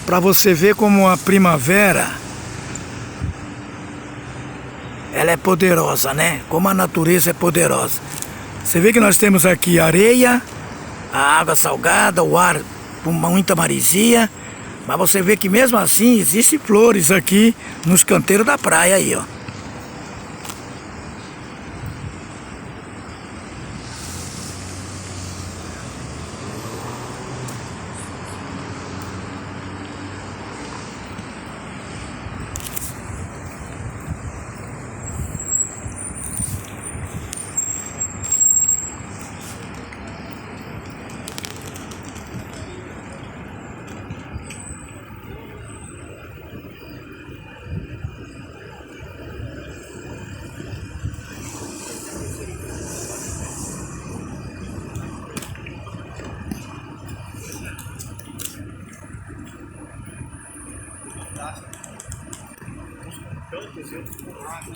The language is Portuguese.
para você ver como a primavera ela é poderosa, né? Como a natureza é poderosa. Você vê que nós temos aqui areia, a água salgada, o ar com muita maresia, mas você vê que mesmo assim existem flores aqui nos canteiros da praia aí, ó. Tantos e outros com água.